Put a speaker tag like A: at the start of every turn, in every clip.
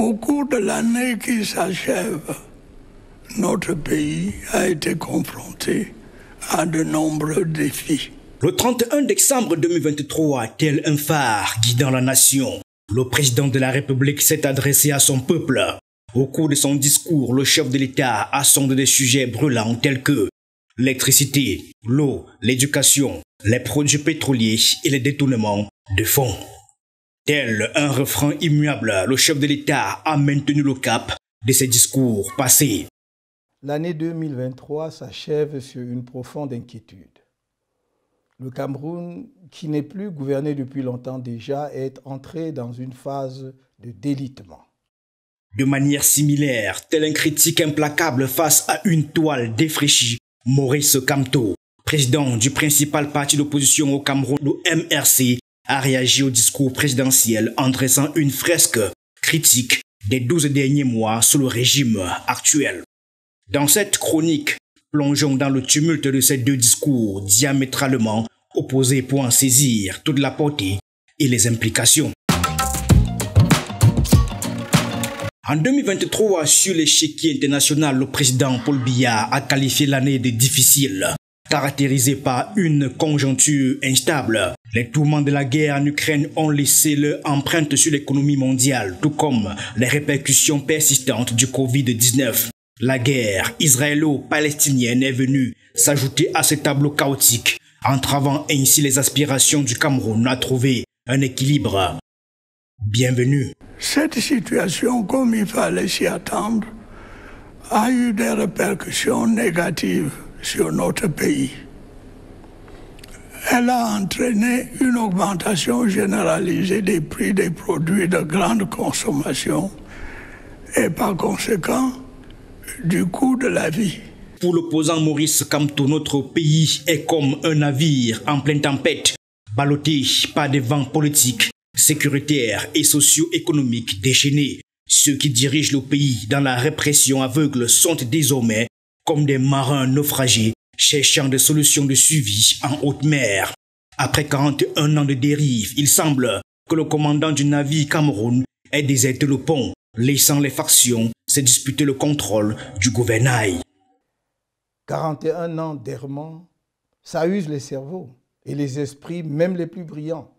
A: Au cours de l'année qui s'achève, notre pays a été confronté à de nombreux défis.
B: Le 31 décembre 2023, tel un phare guidant la nation, le président de la République s'est adressé à son peuple. Au cours de son discours, le chef de l'État a sondé des sujets brûlants tels que l'électricité, l'eau, l'éducation, les produits pétroliers et les détournements de fonds. Tel un refrain immuable, le chef de l'État a maintenu le cap de ses discours passés.
C: L'année 2023 s'achève sur une profonde inquiétude. Le Cameroun, qui n'est plus gouverné depuis longtemps déjà, est entré dans une phase de délitement.
B: De manière similaire, tel un critique implacable face à une toile défraîchie, Maurice Kamto, président du principal parti d'opposition au Cameroun, le MRC, a réagi au discours présidentiel en dressant une fresque critique des 12 derniers mois sous le régime actuel. Dans cette chronique, plongeons dans le tumulte de ces deux discours diamétralement opposés pour en saisir toute la portée et les implications. En 2023, sur l'échiquier international, le président Paul Biya a qualifié l'année de difficile, caractérisée par une conjoncture instable. Les tourments de la guerre en Ukraine ont laissé leur empreinte sur l'économie mondiale, tout comme les répercussions persistantes du Covid-19. La guerre israélo-palestinienne est venue s'ajouter à ce tableau chaotique, entravant ainsi les aspirations du Cameroun à trouver un équilibre. Bienvenue.
A: Cette situation, comme il fallait s'y attendre, a eu des répercussions négatives sur notre pays. Elle a entraîné une augmentation généralisée des prix des produits de grande consommation et par conséquent du coût de la vie.
B: Pour l'opposant Maurice Kamto, notre pays est comme un navire en pleine tempête, ballotté par des vents politiques, sécuritaires et socio-économiques déchaînés. Ceux qui dirigent le pays dans la répression aveugle sont désormais comme des marins naufragés cherchant des solutions de suivi en haute mer. Après 41 ans de dérive, il semble que le commandant du navire Cameroun ait déserté le pont, laissant les factions se disputer le contrôle du gouvernail.
C: 41 ans d'errement, ça use les cerveaux et les esprits, même les plus brillants.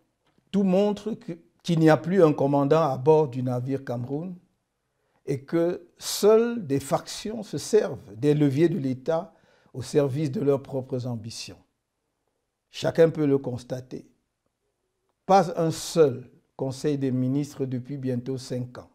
C: Tout montre qu'il n'y a plus un commandant à bord du navire Cameroun et que seules des factions se servent des leviers de l'État au service de leurs propres ambitions. Chacun peut le constater. Pas un seul Conseil des ministres depuis bientôt 5 ans.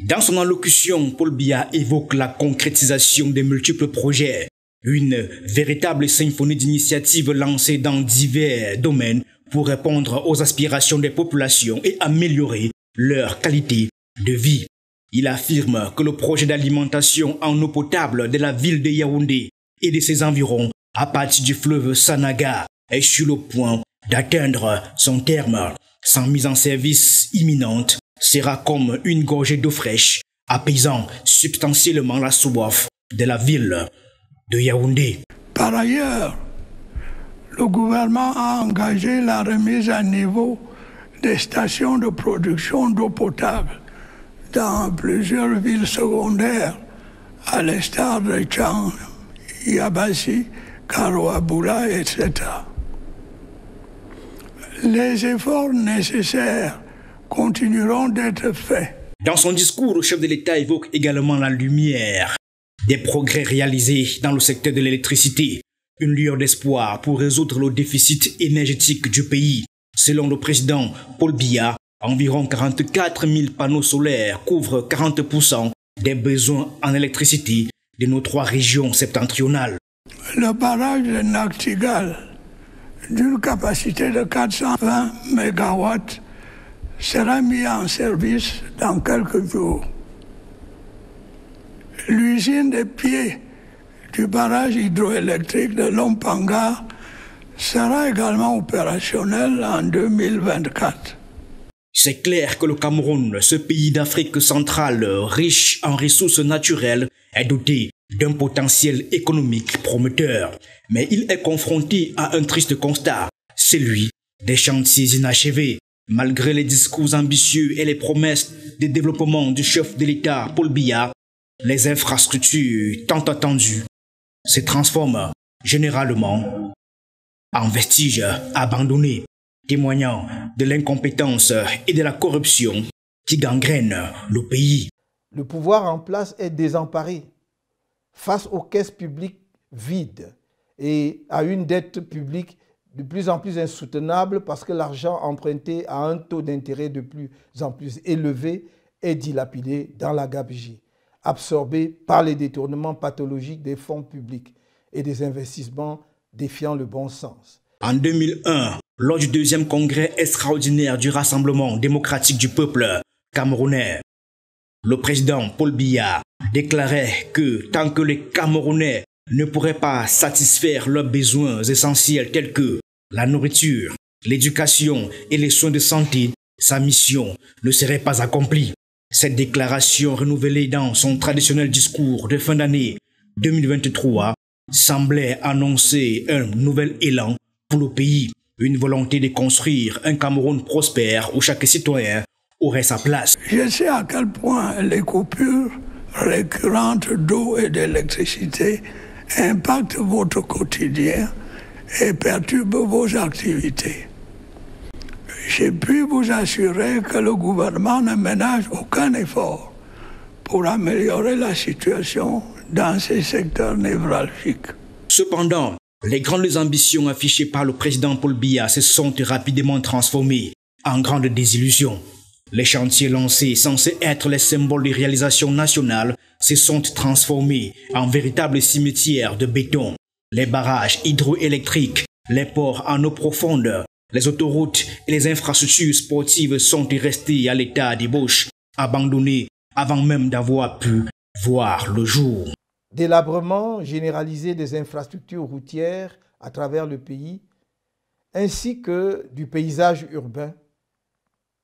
B: Dans son allocution, Paul Biya évoque la concrétisation des multiples projets, une véritable symphonie d'initiatives lancées dans divers domaines pour répondre aux aspirations des populations et améliorer leur qualité de vie. Il affirme que le projet d'alimentation en eau potable de la ville de Yaoundé et de ses environs, à partir du fleuve Sanaga, est sur le point d'atteindre son terme. Sans mise en service imminente, sera comme une gorgée d'eau fraîche, apaisant substantiellement la soif de la ville de Yaoundé.
A: Par ailleurs, le gouvernement a engagé la remise à niveau des stations de production d'eau potable dans plusieurs villes secondaires, à l'instar de Tchang, Yabassi, Karoaboula, etc. Les efforts nécessaires continueront d'être faits.
B: Dans son discours, le chef de l'État évoque également la lumière des progrès réalisés dans le secteur de l'électricité, une lueur d'espoir pour résoudre le déficit énergétique du pays. Selon le président Paul Biya, environ 44 000 panneaux solaires couvrent 40% des besoins en électricité de nos 3 régions septentrionales.
A: Le barrage de Naktigal, d'une capacité de 420 MW, sera mis en service dans quelques jours. L'usine des pieds du barrage hydroélectrique de Lompanga sera également opérationnelle en 2024.
B: C'est clair que le Cameroun, ce pays d'Afrique centrale riche en ressources naturelles, est doté d'un potentiel économique prometteur. Mais il est confronté à un triste constat, celui des chantiers inachevés. Malgré les discours ambitieux et les promesses de développement du chef de l'État, Paul Biya, les infrastructures tant attendues se transforment généralement en vestiges abandonnés, témoignant de l'incompétence et de la corruption qui gangrènent le pays.
C: Le pouvoir en place est désemparé face aux caisses publiques vides et à une dette publique de plus en plus insoutenable parce que l'argent emprunté à un taux d'intérêt de plus en plus élevé est dilapidé dans la gabegie, absorbé par les détournements pathologiques des fonds publics et des investissements défiant le bon sens.
B: En 2001, lors du deuxième congrès extraordinaire du Rassemblement démocratique du peuple camerounais, le président Paul Biya déclarait que tant que les Camerounais ne pourraient pas satisfaire leurs besoins essentiels tels que la nourriture, l'éducation et les soins de santé, sa mission ne serait pas accomplie. Cette déclaration renouvelée dans son traditionnel discours de fin d'année 2023 semblait annoncer un nouvel élan pour le pays, une volonté de construire un Cameroun prospère où chaque citoyen aurait sa place.
A: Je sais à quel point les coupures récurrentes d'eau et d'électricité impactent votre quotidien et perturbent vos activités. J'ai pu vous assurer que le gouvernement ne ménage aucun effort pour améliorer la situation dans ces secteurs névralgiques.
B: Cependant, les grandes ambitions affichées par le président Paul Biya se sont rapidement transformées en grandes désillusions. Les chantiers lancés, censés être les symboles de réalisation nationale, se sont transformés en véritables cimetières de béton. Les barrages hydroélectriques, les ports en eau profonde, les autoroutes et les infrastructures sportives sont restées à l'état d'ébauche, abandonnées avant même d'avoir pu voir le jour.
C: Délabrement généralisé des infrastructures routières à travers le pays, ainsi que du paysage urbain,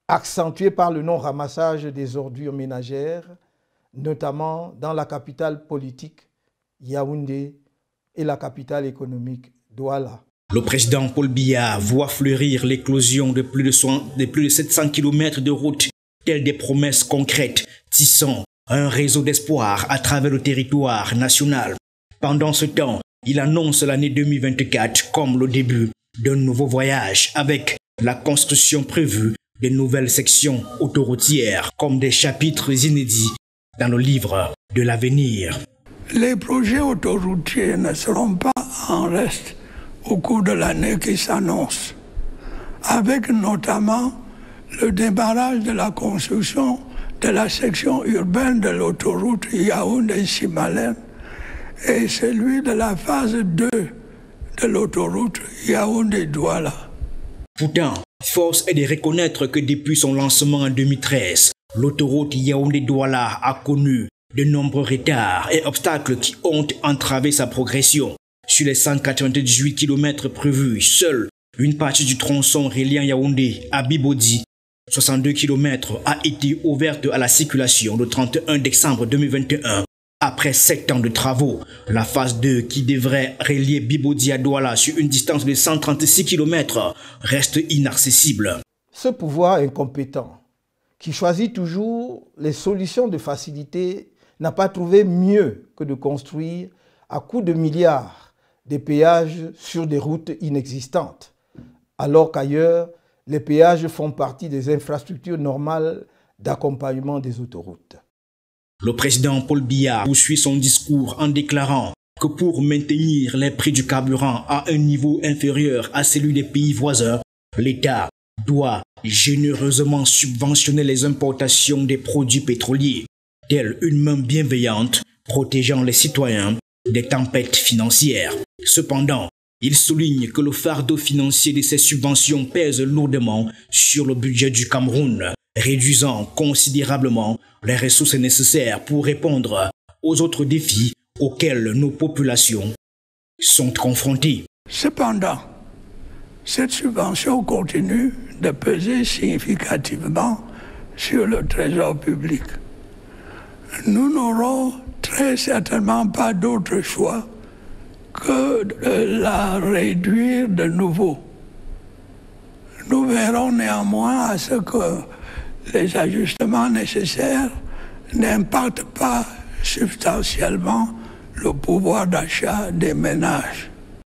C: accentué par le non-ramassage des ordures ménagères, notamment dans la capitale politique, Yaoundé, et la capitale économique, Douala.
B: Le président Paul Biya voit fleurir l'éclosion de plus de 700 km de routes, telles des promesses concrètes, tissant un réseau d'espoir à travers le territoire national. Pendant ce temps, il annonce l'année 2024 comme le début d'un nouveau voyage avec la construction prévue de nouvelles sections autoroutières comme des chapitres inédits dans le livre de l'avenir.
A: Les projets autoroutiers ne seront pas en reste au cours de l'année qui s'annonce, avec notamment le démarrage de la construction de la section urbaine de l'autoroute Yaoundé-Simalène et celui de la phase 2 de l'autoroute Yaoundé-Douala.
B: Pourtant, force est de reconnaître que depuis son lancement en 2013, l'autoroute Yaoundé-Douala a connu de nombreux retards et obstacles qui ont entravé sa progression. Sur les 198 km prévus, seule une partie du tronçon reliant Yaoundé à Bibodi, 62 km, a été ouverte à la circulation le 31 décembre 2021. Après 7 ans de travaux, la phase 2 qui devrait relier Bibodi à Douala sur une distance de 136 km reste inaccessible.
C: Ce pouvoir incompétent, qui choisit toujours les solutions de facilité, n'a pas trouvé mieux que de construire à coups de milliards des péages sur des routes inexistantes, alors qu'ailleurs, les péages font partie des infrastructures normales d'accompagnement des autoroutes.
B: Le président Paul Biya poursuit son discours en déclarant que pour maintenir les prix du carburant à un niveau inférieur à celui des pays voisins, l'État doit généreusement subventionner les importations des produits pétroliers, telle une main bienveillante protégeant les citoyens des tempêtes financières. Cependant, il souligne que le fardeau financier de ces subventions pèse lourdement sur le budget du Cameroun, réduisant considérablement les ressources nécessaires pour répondre aux autres défis auxquels nos populations sont confrontées.
A: Cependant, cette subvention continue de peser significativement sur le trésor public. Nous n'aurons très certainement pas d'autre choix que de la réduire de nouveau. Nous verrons néanmoins à ce que les ajustements nécessaires n'impactent pas substantiellement le pouvoir d'achat des ménages.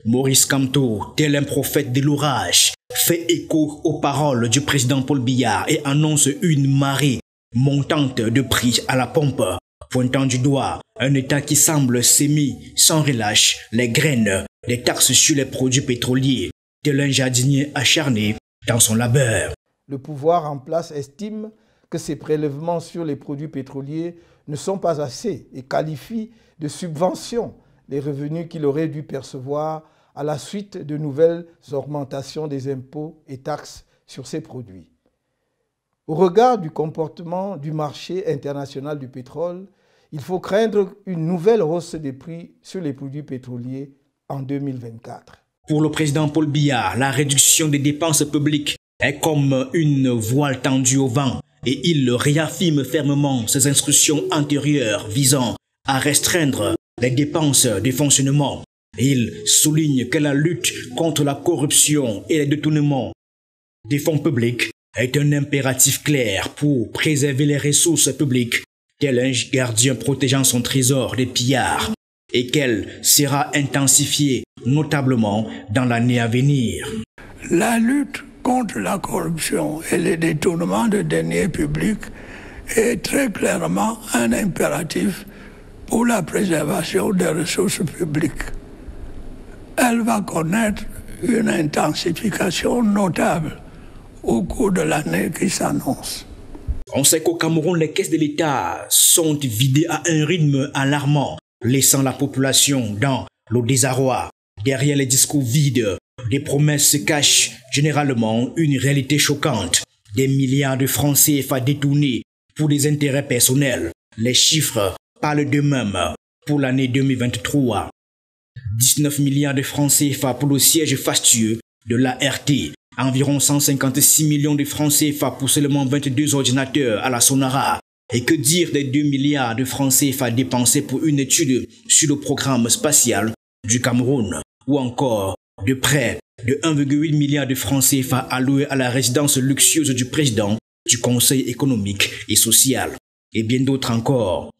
B: Maurice Kamto, tel un prophète de l'orage, fait écho aux paroles du président Paul Biya et annonce une marée montante de prix à la pompe, pointant du doigt un État qui semble s'aimer sans relâche les graines des taxes sur les produits pétroliers, tel un jardinier acharné dans son labeur.
C: Le pouvoir en place estime que ces prélèvements sur les produits pétroliers ne sont pas assez et qualifie de subventions les revenus qu'il aurait dû percevoir à la suite de nouvelles augmentations des impôts et taxes sur ces produits. Au regard du comportement du marché international du pétrole, il faut craindre une nouvelle hausse des prix sur les produits pétroliers en 2024.
B: Pour le président Paul Biya, la réduction des dépenses publiques est comme une voile tendue au vent et il réaffirme fermement ses instructions antérieures visant à restreindre les dépenses de fonctionnement. Il souligne que la lutte contre la corruption et les détournements des fonds publics est un impératif clair pour préserver les ressources publiques, tel un gardien protégeant son trésor des pillards, et qu'elle sera intensifiée notablement dans l'année à venir.
A: La lutte contre la corruption et les détournements de deniers publics est très clairement un impératif pour la préservation des ressources publiques. Elle va connaître une intensification notable au cours de l'année qui s'annonce.
B: On sait qu'au Cameroun, les caisses de l'État sont vidées à un rythme alarmant, laissant la population dans le désarroi. Derrière les discours vides, des promesses se cachent généralement une réalité choquante. Des milliards de francs CFA détournés pour des intérêts personnels. Les chiffres parlent d'eux-mêmes pour l'année 2023. 19 milliards de francs CFA pour le siège fastueux de l'ART. Environ 156 millions de francs CFA pour seulement 22 ordinateurs à la Sonara. Et que dire des 2 milliards de francs CFA dépensés pour une étude sur le programme spatial du Cameroun, ou encore de près de 1,8 milliard de francs CFA alloués à la résidence luxueuse du président du Conseil économique et social, et bien d'autres encore.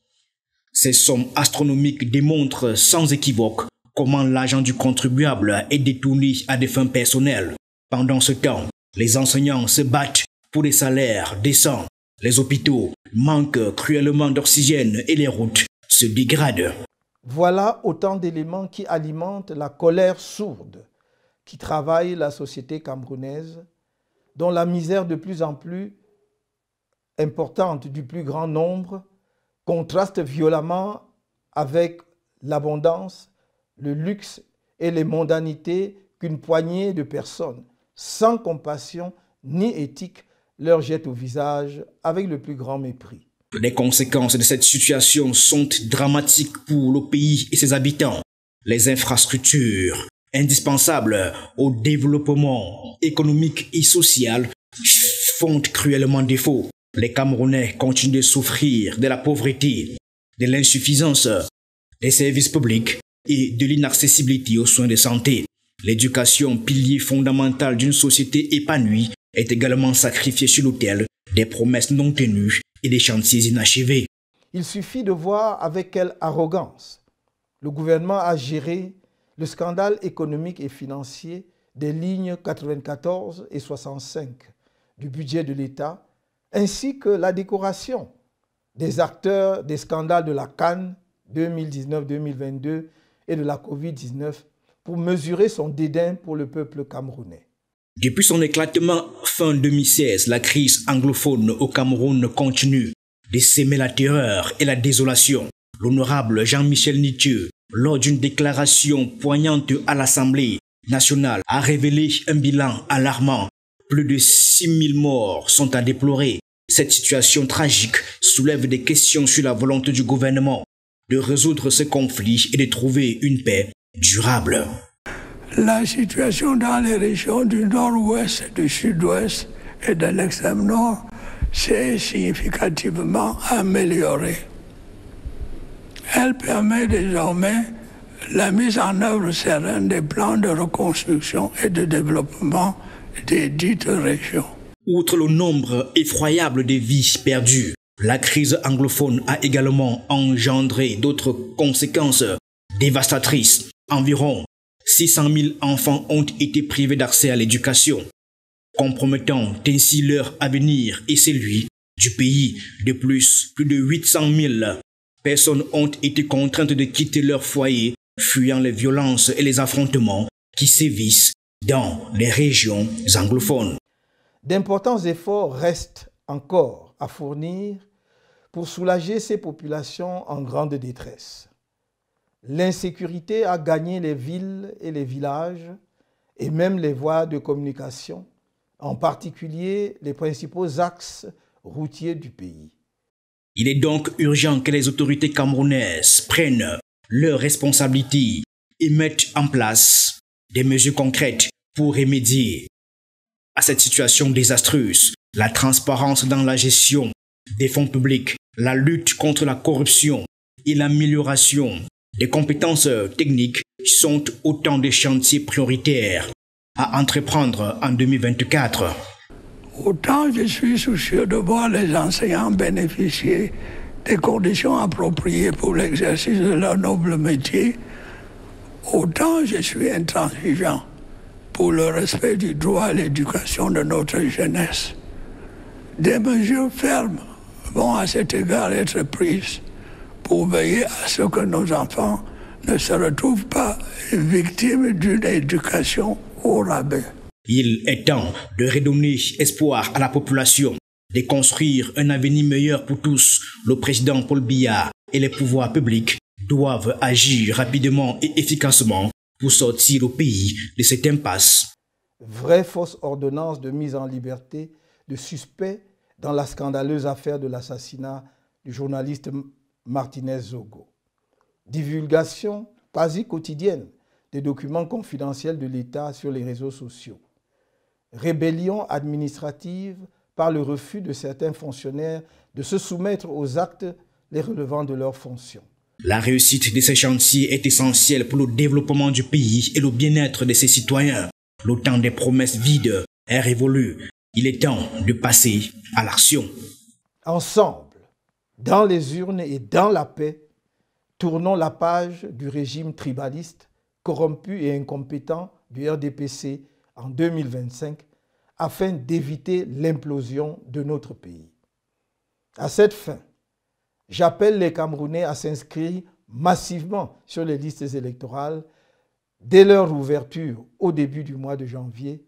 B: Ces sommes astronomiques démontrent sans équivoque comment l'argent du contribuable est détourné à des fins personnelles. Pendant ce temps, les enseignants se battent pour des salaires décents. Les hôpitaux manquent cruellement d'oxygène et les routes se dégradent.
C: Voilà autant d'éléments qui alimentent la colère sourde qui travaille la société camerounaise, dont la misère de plus en plus importante du plus grand nombre contraste violemment avec l'abondance, le luxe et les mondanités qu'une poignée de personnes, sans compassion ni éthique, leur jette au visage avec le plus grand mépris.
B: Les conséquences de cette situation sont dramatiques pour le pays et ses habitants. Les infrastructures indispensables au développement économique et social font cruellement défaut. Les Camerounais continuent de souffrir de la pauvreté, de l'insuffisance des services publics et de l'inaccessibilité aux soins de santé. L'éducation, pilier fondamental d'une société épanouie, est également sacrifiée sur l'autel des promesses non tenues et des chantiers inachevés.
C: Il suffit de voir avec quelle arrogance le gouvernement a géré le scandale économique et financier des lignes 94 et 65 du budget de l'État, ainsi que la décoration des acteurs des scandales de la CAN 2019-2022 et de la Covid-19 pour mesurer son dédain pour le peuple camerounais.
B: Depuis son éclatement fin 2016, la crise anglophone au Cameroun continue de s'aimer la terreur et la désolation. L'honorable Jean-Michel Nitieux, lors d'une déclaration poignante à l'Assemblée nationale, a révélé un bilan alarmant. Plus de 6 000 morts sont à déplorer. Cette situation tragique soulève des questions sur la volonté du gouvernement de résoudre ce conflit et de trouver une paix durable.
A: La situation dans les régions du nord-ouest, du sud-ouest et de l'extrême nord s'est significativement améliorée. Elle permet désormais la mise en œuvre sereine des plans de reconstruction et de développement des dites régions.
B: Outre le nombre effroyable de vies perdues, la crise anglophone a également engendré d'autres conséquences dévastatrices. Environ 600 000 enfants ont été privés d'accès à l'éducation, compromettant ainsi leur avenir et celui du pays. De plus de 800 000 personnes ont été contraintes de quitter leur foyer, fuyant les violences et les affrontements qui sévissent dans les régions anglophones.
C: D'importants efforts restent encore à fournir pour soulager ces populations en grande détresse. L'insécurité a gagné les villes et les villages et même les voies de communication, en particulier les principaux axes routiers du pays.
B: Il est donc urgent que les autorités camerounaises prennent leurs responsabilités et mettent en place des mesures concrètes pour remédier à cette situation désastreuse. La transparence dans la gestion des fonds publics, la lutte contre la corruption et l'amélioration des compétences techniques sont autant de chantiers prioritaires à entreprendre en 2024.
A: Autant je suis soucieux de voir les enseignants bénéficier des conditions appropriées pour l'exercice de leur noble métier, autant je suis intransigeant pour le respect du droit à l'éducation de notre jeunesse. Des mesures fermes vont à cet égard être prises pour veiller à ce que nos enfants ne se retrouvent pas victimes d'une éducation au rabais.
B: Il est temps de redonner espoir à la population, de construire un avenir meilleur pour tous. Le président Paul Biya et les pouvoirs publics doivent agir rapidement et efficacement pour sortir le pays de cette impasse.
C: Vraie fausse ordonnance de mise en liberté de suspects dans la scandaleuse affaire de l'assassinat du journaliste Martinez Zogo. Divulgation quasi quotidienne des documents confidentiels de l'État sur les réseaux sociaux. Rébellion administrative par le refus de certains fonctionnaires de se soumettre aux actes les relevant de leurs fonctions.
B: La réussite de ces chantiers est essentielle pour le développement du pays et le bien-être de ses citoyens. Le temps des promesses vides est révolu. Il est temps de passer à l'action.
C: Ensemble, dans les urnes et dans la paix, tournons la page du régime tribaliste, corrompu et incompétent du RDPC en 2025 afin d'éviter l'implosion de notre pays. À cette fin, j'appelle les Camerounais à s'inscrire massivement sur les listes électorales dès leur ouverture au début du mois de janvier